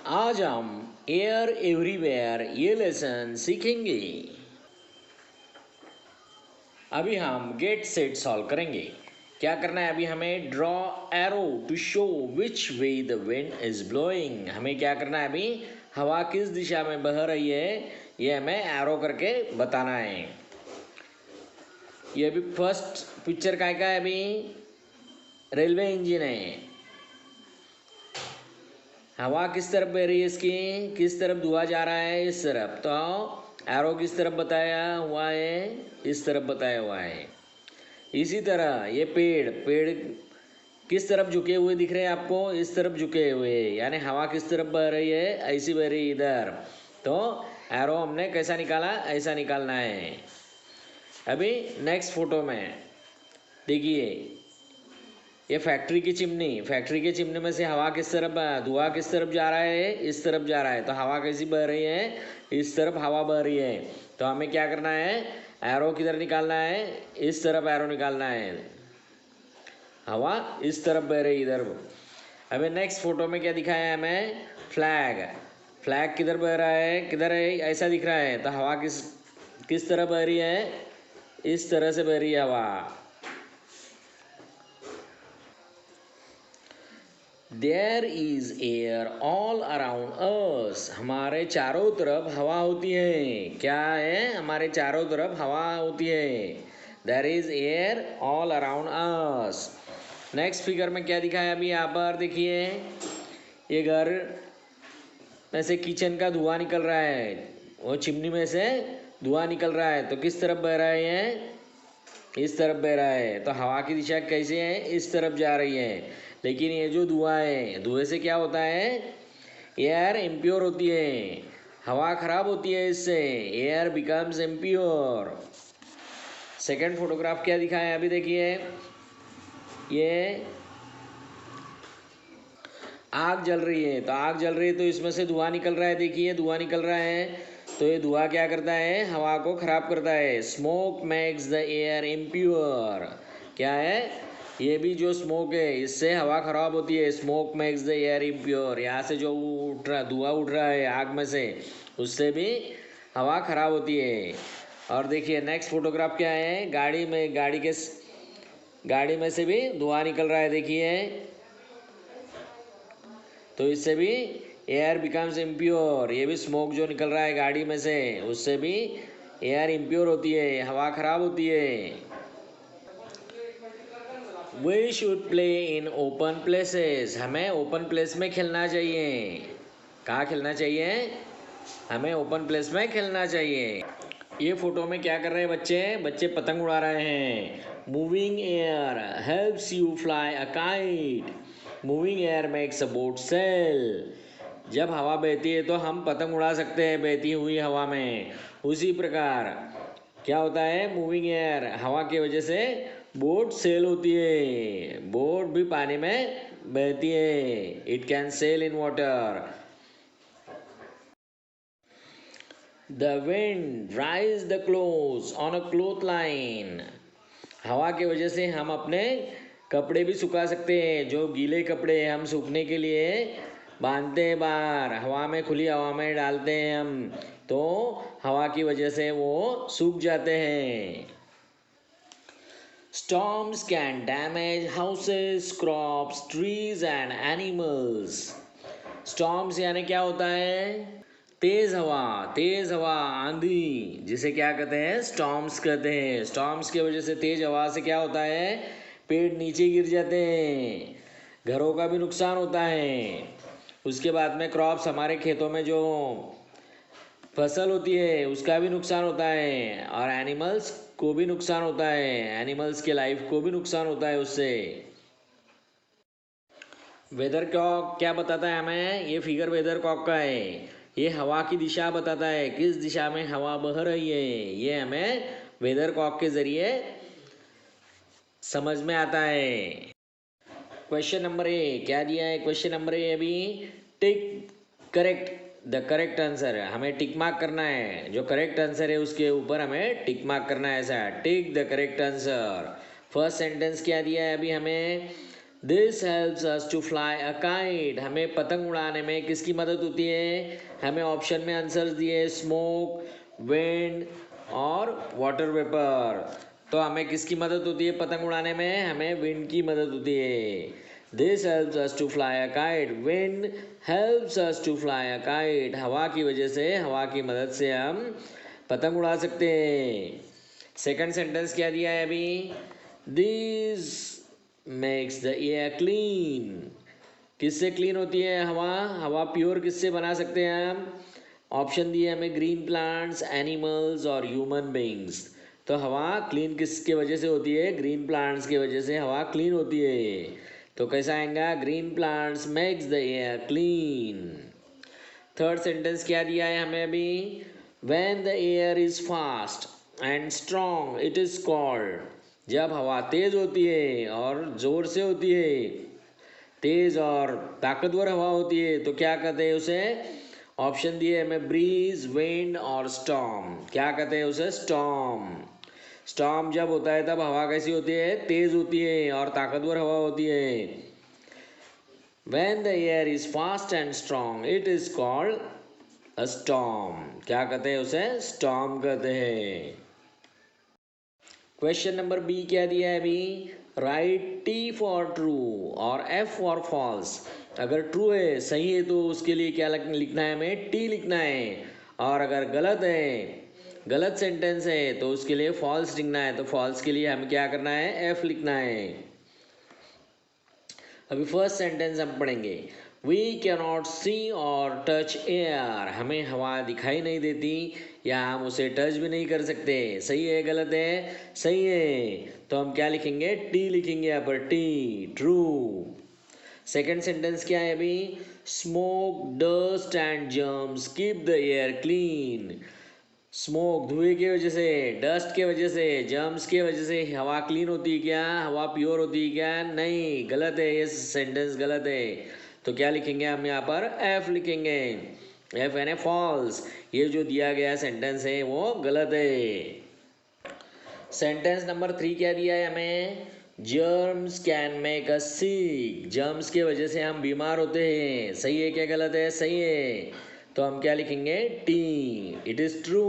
आज हम air everywhere ये लेसन सीखेंगे। अभी हम गेट सेट सॉल्व करेंगे। क्या करना है अभी हमें? Draw arrow to show which way the wind is blowing. हमें क्या करना है अभी? हवा किस दिशा में बह रही है ये हमें एरो करके बताना है। ये अभी फर्स्ट पिक्चर का है अभी? रेलवे इंजन है। हवा किस तरफ बह रही है इसकी? किस तरफ धुआं जा रहा है? इस तरफ। तो एरो किस तरफ बताया हुआ है? इस तरफ बताया हुआ है। इसी तरह ये पेड़ पेड़ किस तरफ झुके हुए दिख रहे हैं आपको? इस तरफ झुके हुए, यानी हवा किस तरफ बह रही है? ऐसी बह रही है इधर। तो एरो हमने कैसा निकाला? ऐसा निकालना है। अभी नेक्स्ट फोटो में देखिए, ये फैक्ट्री की चिमनी में से हवा किस तरफ, धुआं किस तरफ जा रहा है? इस तरफ जा रहा है। तो हवा कैसी बह रही है? इस तरफ हवा बह रही है। तो हमें क्या करना है? एरो किधर निकालना है? इस तरफ एरो निकालना है। हवा इस तरफ बह रही है इधर। अभी नेक्स्ट फोटो में क्या दिखाया है हमें? फ्लैग किधर बह रहा है? किधर है? ऐसा दिख रहा है। तो हवा किस तरह बह रही है? इस तरह से बह रही है हवा। There is air all around us. हमारे चारों तरफ हवा होती है। क्या है? हमारे चारों तरफ हवा होती है। There is air all around us. Next figure में क्या दिखाया अभी यहाँ पर देखिए, ये घर में से किचन का धुआं निकल रहा है। वो चिमनी में से धुआं निकल रहा है। तो किस तरफ बह रहा है? इस तरफ बह रहा है। तो हवा की दिशा कैसे है? इस तरफ जा रही है। लेकिन ये जो धुआं है, धुएं से क्या होता है? एयर इम्प्योर होती है, हवा खराब होती है इससे। Air becomes impure. Second photograph क्या दिखाया है अभी देखिए, ये आग जल रही है। तो आग जल रही है तो इसमें से धुआं निकल रहा है। देखिए धुआं निकल रहा है। तो ये धुआं क्या करता है? हवा को खराब करता है। Smoke makes the air impure. क्या है? ये भी जो स्मोक है इससे हवा खराब होती है। Smoke makes the air impure. यहाँ से जो धुआं उठ रहा है आग में से, उससे भी हवा खराब होती है। और देखिए नेक्स्ट फोटोग्राफ क्या है? गाड़ी में से भी धुआं निकल रहा है देखिए। तो इससे भी एयर बिकम्स इम्प्योर। ये भी स्मोक जो निकल रहा है गाड़ी में से, उससे भी एयर इम्प्योर होती है, हवा खराब होती है। We should play in open places. हमें ओपन प्लेस में खेलना चाहिए। कहाँ खेलना चाहिए? हमें ओपन प्लेस में खेलना चाहिए। ये फोटो में क्या कर रहे हैं बच्चे? बच्चे पतंग उड़ा रहे हैं। Moving air helps you fly a kite. Moving air makes a boat sail. जब हवा बहती है तो हम पतंग उड़ा सकते हैं बहती हुई हवा में। उसी प्रकार क्या होता है? मूविंग एयर, हवा की वजह से बोट सेल होती है। बोट भी पानी में बहती है। It can sell in water. The wind ड्राइज the clothes on a cloth line. हवा की वजह से हम अपने कपड़े भी सुखा सकते हैं। जो गीले कपड़े हम सूखने के लिए बांधते हैं बाहर, हवा में, खुली हवा में डालते हैं हम, तो हवा की वजह से वो सूख जाते हैं। Storms can damage houses, crops, trees and animals. Storms यानी क्या होता है? तेज हवा, आंधी, जिसे क्या कहते हैं? स्टॉर्म्स कहते हैं। स्टॉर्म्स की वजह से, तेज हवा से क्या होता है? पेड़ नीचे गिर जाते हैं, घरों का भी नुकसान होता है। उसके बाद में क्रॉप्स, हमारे खेतों में जो फसल होती है उसका भी नुकसान होता है। और एनिमल्स को भी नुकसान होता है, एनिमल्स के लाइफ को भी नुकसान होता है उससे। वेदर कॉक क्या बताता है हमें? ये फिगर वेदर कॉक का है। ये हवा की दिशा बताता है, किस दिशा में हवा बह रही है। ये हमें वेदर कॉक के जरिए समझ में आता है। क्वेश्चन नंबर ए क्या दिया है? क्वेश्चन नंबर ए अभी, टिक करेक्ट द करेक्ट आंसर। हमें टिक मार्क करना है। जो करेक्ट आंसर है उसके ऊपर हमें टिक मार्क करना है। ऐसा tick the correct answer. First sentence क्या दिया है अभी हमें? This helps us to fly a kite, हमें पतंग उड़ाने में किसकी मदद होती है? हमें ऑप्शन में आंसर्स दिए स्मोक, विंड और वाटर वेपर। तो हमें किसकी मदद होती है पतंग उड़ाने में? हमें विंड की मदद होती है। This helps us to fly a kite, wind helps us to fly a kite, हवा की वजह से, हवा की मदद से हम पतंग उड़ा सकते हैं। सेकंड सेंटेंस क्या दिया है अभी? This makes the air clean, किससे क्लीन होती है हवा? हवा प्योर किससे बना सकते हैं हम? ऑप्शन दिए हमें ग्रीन प्लांट्स, एनिमल्स और ह्यूमन बीइंग्स। तो हवा क्लीन किसके वजह से होती है? ग्रीन प्लांट्स की वजह से हवा क्लीन होती है। तो कैसा आएगा? Green plants makes the air clean. Third sentence क्या दिया है हमें अभी? When the air is fast and strong it is called, जब हवा तेज होती है और जोर से होती है, तेज और ताकतवर हवा होती है, तो क्या कहते हैं उसे? ऑप्शन दिए हमें ब्रीज, विंड और स्टॉर्म। क्या कहते हैं उसे? स्टॉर्म। स्टॉर्म जब होता है तब हवा कैसी होती है? तेज होती है और ताकतवर हवा होती है। When the air is fast and strong, it is called a storm. क्या कहते हैं उसे? Storm कहते हैं। क्वेश्चन नंबर बी क्या दिया है अभी? राइट टी फॉर ट्रू और एफ फॉर फॉल्स। अगर ट्रू है, सही है, तो उसके लिए क्या लिखना है हमें? टी लिखना है। और अगर गलत है, गलत सेंटेंस है, तो उसके लिए फॉल्स लिखना है। तो फॉल्स के लिए हमें क्या करना है? एफ लिखना है। अभी फर्स्ट सेंटेंस हम पढ़ेंगे। वी कैनॉट सी और टच एयर, हमें हवा दिखाई नहीं देती या हम उसे टच भी नहीं कर सकते। सही है गलत है? सही है। तो हम क्या लिखेंगे? टी लिखेंगे यहाँ पर, टी, ट्रू। सेकेंड सेंटेंस क्या है अभी? Smoke, dust and germs keep the air clean. Smoke धुएं की वजह से, डस्ट के वजह से, जर्म्स के वजह से हवा क्लीन होती है क्या? हवा प्योर होती है क्या? नहीं, गलत है, ये सेंटेंस गलत है। तो क्या लिखेंगे हम यहाँ पर? एफ लिखेंगे। एफ यानी फॉल्स। ये जो दिया गया सेंटेंस है वो गलत है। सेंटेंस नंबर 3 क्या दिया है हमें? Germs can make us sick, germs की वजह से हम बीमार होते हैं। सही है क्या गलत है? सही है। तो हम क्या लिखेंगे? T, it is true.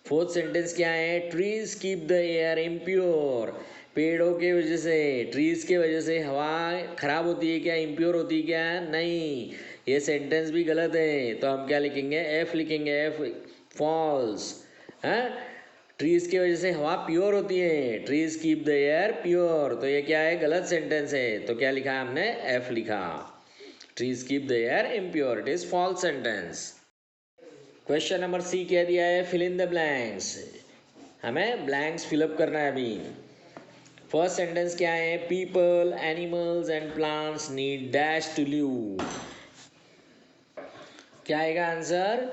Fourth sentence क्या है? Trees keep the air impure, पेड़ों के वजह से, ट्रीज के वजह से हवा खराब होती है क्या? इम्प्योर होती है क्या? नहीं, ये सेंटेंस भी गलत है। तो हम क्या लिखेंगे? एफ लिखेंगे, एफ फॉल्स। हाँ, ट्रीज की वजह से हवा प्योर होती है, trees keep the air pure. तो ये क्या है? गलत सेंटेंस है। तो क्या लिखा है हमने? एफ लिखा। Trees keep the air impure, it is false sentence. Question number C क्या दिया है? फिल इन द ब्लैंक्स, हमें ब्लैंक्स फिलअप करना है अभी। फर्स्ट सेंटेंस क्या है? People, animals and plants need dash to live. क्या आएगा answer?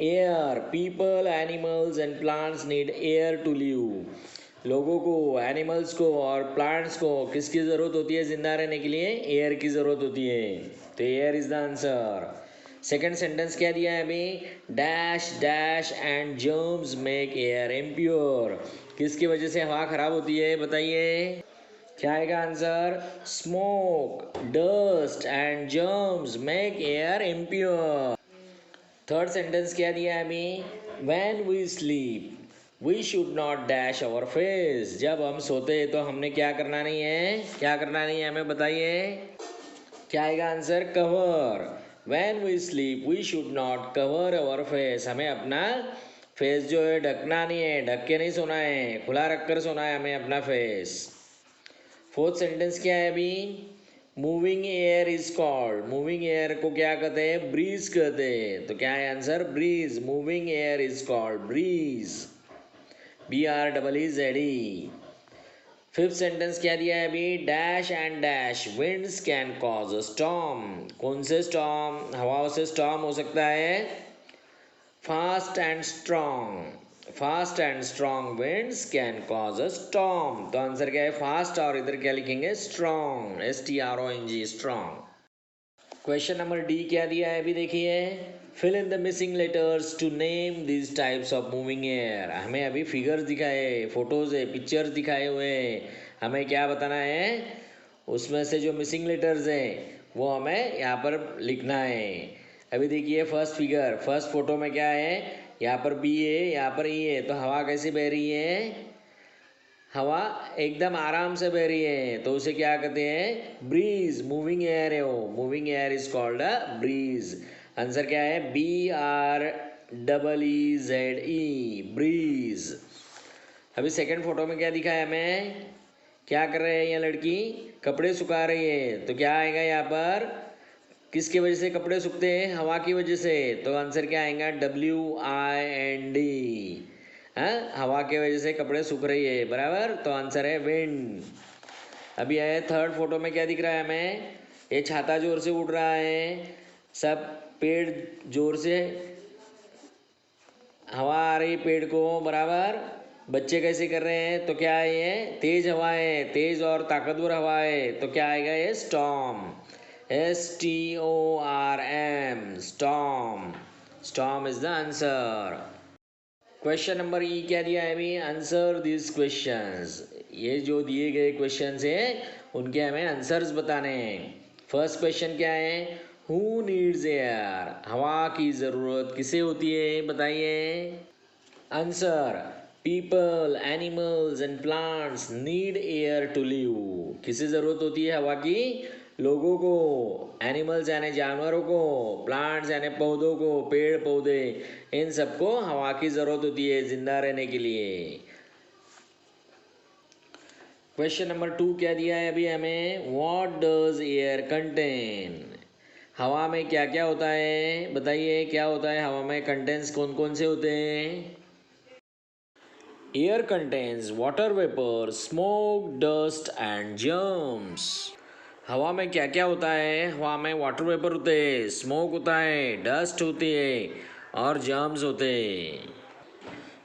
Air. People, animals and plants need air to live. लोगों को, एनिमल्स को और प्लांट्स को किसकी ज़रूरत होती है जिंदा रहने के लिए? एयर की ज़रूरत होती है। तो air is the answer. Second sentence क्या दिया है अभी? Dash dash and germs make air impure, किसकी वजह से हवा खराब होती है? बताइए क्या आएगा answer? Smoke, dust and germs make air impure. Third sentence क्या दिया है अभी? When we sleep we should not dash our face, जब हम सोते हैं तो हमने क्या करना नहीं है? क्या करना नहीं है हमें? बताइए क्या आएगा answer? Cover. When we sleep we should not cover our face, हमें अपना फेस जो है ढकना नहीं है, ढक के नहीं सोना है, खुला रख कर सोना है हमें अपना फेस। फोर्थ सेंटेंस क्या है अभी? Moving air is called, moving air को क्या कहते हैं? ब्रीज कहते हैं। तो क्या है answer? Breeze. Moving air is called breeze, BREEZE। Fifth sentence क्या दिया है अभी? Dash and dash winds can cause a storm, कौन से स्टॉर्म? हवाओं से स्टॉर्म हो सकता है। Fast and strong, fast and strong winds can cause a storm. तो आंसर क्या है? फास्ट, और इधर क्या लिखेंगे? Strong, STRONG, strong. Question number D क्या दिया है अभी देखिए? Fill in the missing letters to name this types of moving air, हमें अभी फिगर्स दिखाए, फोटोज है, पिक्चर्स दिखाए हुए हैं, हमें क्या बताना है? उसमें से जो मिसिंग लेटर्स हैं वो हमें यहाँ पर लिखना है। अभी देखिए फर्स्ट फिगर, फर्स्ट फोटो में क्या है, यहाँ पर बी है, यहाँ पर ई है, तो हवा कैसी बह रही है, हवा एकदम आराम से बह रही है, तो उसे क्या कहते हैं, ब्रीज। मूविंग एयर है वो, moving air is called a bridge. Answer क्या है, BREEZE, ब्रीज। अभी सेकंड फोटो में क्या दिखा है हमें, क्या कर रहे हैं ये लड़की, कपड़े सुखा रही है, तो क्या आएगा यहाँ पर, किसकी वजह से कपड़े सूखते हैं, हवा की वजह से, तो आंसर क्या आएगा, WIND। हाँ, हवा की वजह से कपड़े सूख रही है, बराबर, तो आंसर है विंड। अभी आए थर्ड फोटो में क्या दिख रहा है हमें, ये छाता जोर से उड़ रहा है, सब पेड़ जोर से हवा आ रही पेड़ को, बराबर, बच्चे कैसे कर रहे हैं, तो क्या है ये, तेज हवा है, तेज और ताकतवर हवा है, तो क्या आएगा ये, storm. STORM, storm. Storm is the answer. Question number ई क्या दिया है अभी, आंसर दिस क्वेश्चंस। ये जो दिए गए क्वेश्चंस हैं उनके हमें आंसर्स बताने हैं। फर्स्ट क्वेश्चन क्या है, हु नीड्स एयर, हवा की ज़रूरत किसे होती है, बताइए। Answer, people, animals and plants need air to live. किसे ज़रूरत होती है हवा की, लोगों को, एनिमल्स यानी जानवरों को, प्लांट्स यानी पौधों को, पेड़ पौधे, इन सबको हवा की ज़रूरत होती है जिंदा रहने के लिए। क्वेश्चन नंबर 2 क्या दिया है अभी हमें, व्हाट डज एयर कंटेन, हवा में क्या क्या होता है, बताइए क्या होता है हवा में, कंटेंट्स कौन कौन से होते हैं। Air contains water vapour, smoke, dust and germs. हवा में क्या क्या होता है, हवा में वाटर वेपर होते हैं, स्मोक होता है, डस्ट होती है और जर्म्स होते हैं।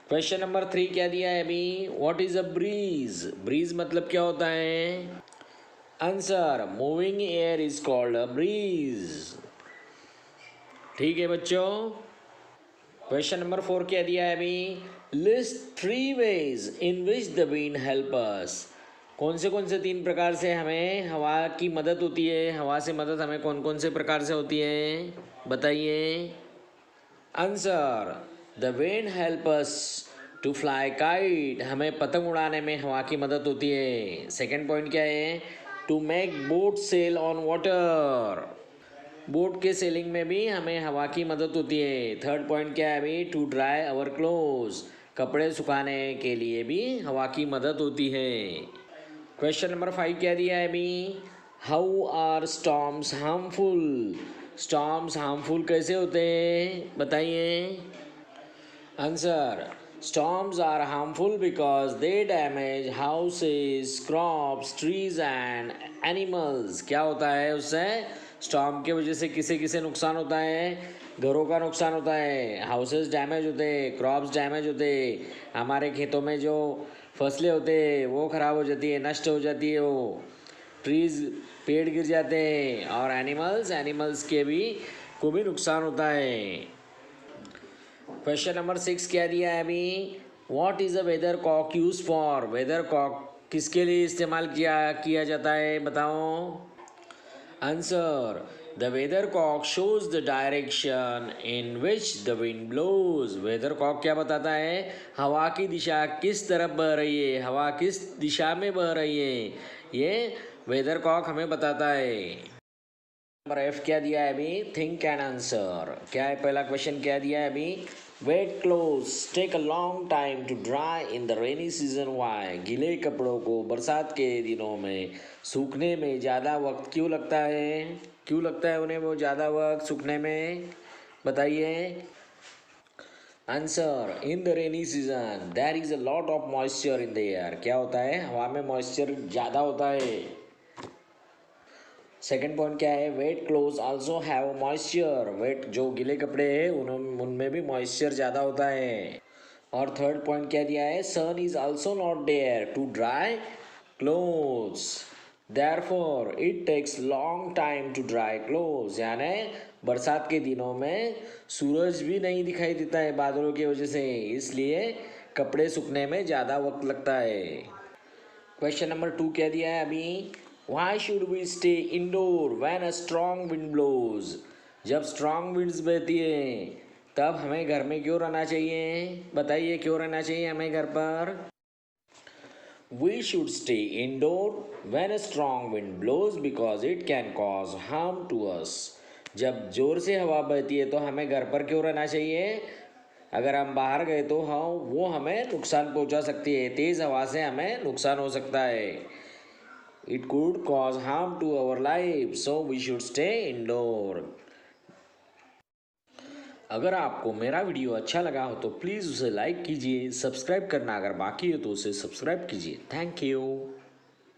क्वेश्चन नंबर 3 क्या दिया है अभी, what is a breeze, breeze मतलब क्या होता है। Answer, moving air is called a breeze. ठीक है बच्चों। क्वेश्चन नंबर 4 क्या दिया है अभी, list 3 ways in which the wind help अस, कौन से 3 प्रकार से हमें हवा की मदद होती है, हवा से मदद हमें कौन कौन से प्रकार से होती है, बताइए। Answer, the wind help us to fly kite, हमें पतंग उड़ाने में हवा की मदद होती है। सेकेंड पॉइंट क्या है, to make boat sail on water, boat के सेलिंग में भी हमें हवा की मदद होती है। थर्ड पॉइंट क्या है अभी, टू ड्राई आवर क्लोथ्स, कपड़े सुखाने के लिए भी हवा की मदद होती है। क्वेश्चन नंबर 5 क्या दिया है अभी, how are storms harmful, storms harmful कैसे होते हैं, बताइए। Answer, storms are harmful because they damage houses, crops, trees and animals। क्या होता है उससे, स्टॉर्म के वजह से किसे किसे नुकसान होता है, घरों का नुकसान होता है, हाउसेस डैमेज होते हैं, क्रॉप्स डैमेज होते हैं, हमारे खेतों में जो फसलें होते हैं वो ख़राब हो जाती है, नष्ट हो जाती है वो, ट्रीज, पेड़ गिर जाते हैं, और एनिमल्स के भी को भी नुकसान होता है। क्वेश्चन नंबर 6 क्या दिया है अभी, what is a weather cock use for, weather cock किसके लिए इस्तेमाल किया जाता है, बताओ। Answer, the weather cock shows the direction in which the wind blows, weather cock क्या बताता है, हवा की दिशा किस तरफ बह रही है, हवा किस दिशा में बह रही है, ये वेदर कॉक हमें बताता है। नंबर F क्या दिया है अभी, थिंक एंड आंसर, क्या है पहला क्वेश्चन क्या दिया है अभी, wet clothes take a long time to dry in the rainy season, why, गीले कपड़ों को बरसात के दिनों में सूखने में ज़्यादा वक्त क्यों लगता है, क्यों लगता है उन्हें वो ज़्यादा वक्त सूखने में, बताइए। Answer, in the rainy season there is a lot of moisture in the air, क्या होता है, हवा में मॉइस्चर ज़्यादा होता है। सेकेंड पॉइंट क्या है, wet clothes also have moisture, wet जो गीले कपड़े हैं उनमें भी मॉइस्चर ज़्यादा होता है। और थर्ड पॉइंट क्या दिया है, sun is also not there to dry clothes, therefore it takes long time to dry clothes, यानी बरसात के दिनों में सूरज भी नहीं दिखाई देता है बादलों की वजह से, इसलिए कपड़े सूखने में ज़्यादा वक्त लगता है। क्वेश्चन नंबर 2 क्या दिया है अभी, Why should we stay indoor when a strong wind blows? जब स्ट्रांग विंड्स बहती है तब हमें घर में क्यों रहना चाहिए? बताइए क्यों रहना चाहिए हमें घर पर? We should stay indoor when a strong wind blows because it can cause harm to us. जब जोर से हवा बहती है तो हमें घर पर क्यों रहना चाहिए? अगर हम बाहर गए तो हाँ वो हमें नुकसान पहुंचा सकती है, तेज़ हवा से हमें नुकसान हो सकता है. It could cause harm to our life, so we should stay indoor. अगर आपको मेरा वीडियो अच्छा लगा हो तो प्लीज़ उसे लाइक कीजिए, सब्सक्राइब करना अगर बाकी है तो उसे सब्सक्राइब कीजिए. Thank you.